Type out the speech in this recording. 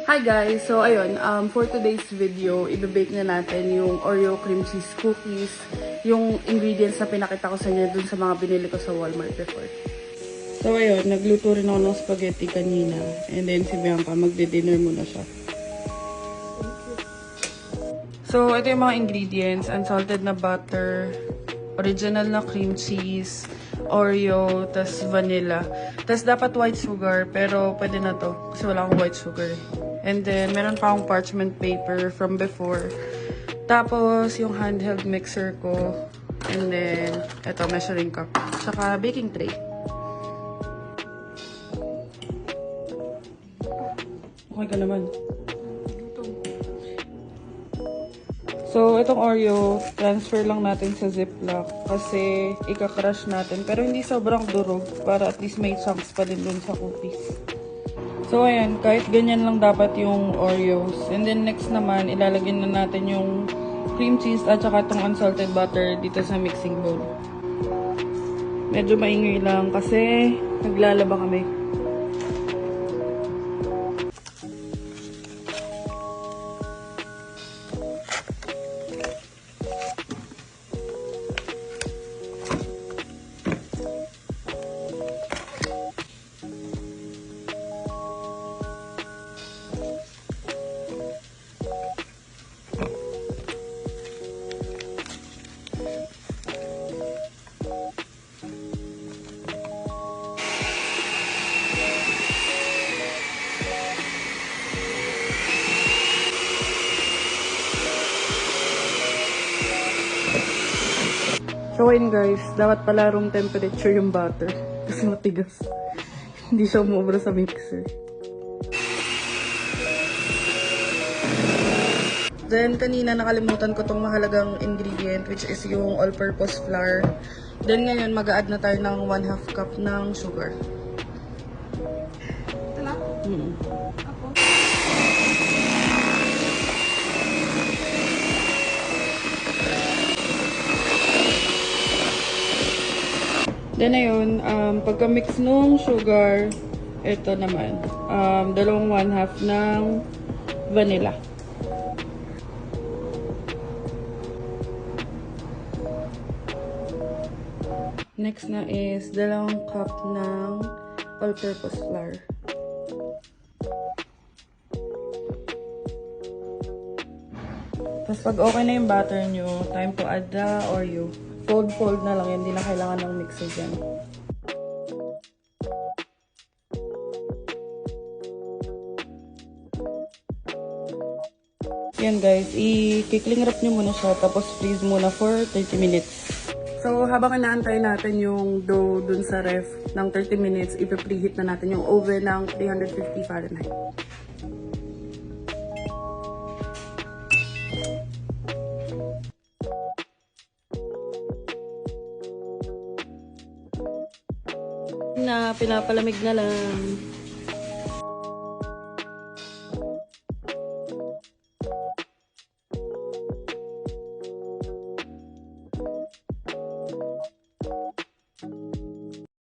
Hi guys! So ayun, for today's video, i-bake na natin yung Oreo cream cheese cookies, yung ingredients na pinakita ko sa inyo dun sa mga binili ko sa Walmart before. So ayun, nagluto rin ako ng spaghetti kanina. And then si Bianca, magdi-dinner muna siya. So ito yung mga ingredients: unsalted na butter, original na cream cheese, Oreo, tas vanilla. Tas dapat white sugar, pero pwede na to kasi wala akong white sugar. And then, meron pa akong parchment paper from before. Tapos, yung handheld mixer ko. And then, ito, measuring cup. Tsaka, baking tray. Okay ka naman. So, itong Oreo, transfer lang natin sa Ziploc kasi ika-crush natin. Pero hindi sobrang durog para at least may chunks pa din dun sa cookies. So, ayan, kahit ganyan lang dapat yung Oreos. And then, next naman, ilalagay na natin yung cream cheese at saka itong unsalted butter dito sa mixing bowl. Medyo maingay lang kasi naglalaba kami. So ayun guys, dapat pala room temperature yung butter kasi matigas. Hindi siya umubra sa mixer. Then kanina nakalimutan ko tong mahalagang ingredient which is yung all-purpose flour. Then ngayon mag-a-add na tayo ng 1/2 cup ng sugar. Ito lang? Ako? Then ayun, pagka-mix nung sugar, ito naman, dalawang 1/2 ng vanilla. Next na is dalawang cup ng all-purpose flour. Tapos pag okay na yung batter nyo, time to add the Oreo. Fold na lang yan, hindi na kailangan ng mixer dyan. Yan guys, i-cling wrap nyo muna siya, tapos freeze muna for 30 minutes. So habang inaantay natin yung dough dun sa ref ng 30 minutes, ipi-preheat na natin yung oven ng 350 Fahrenheit. Na pinapalamig na lang.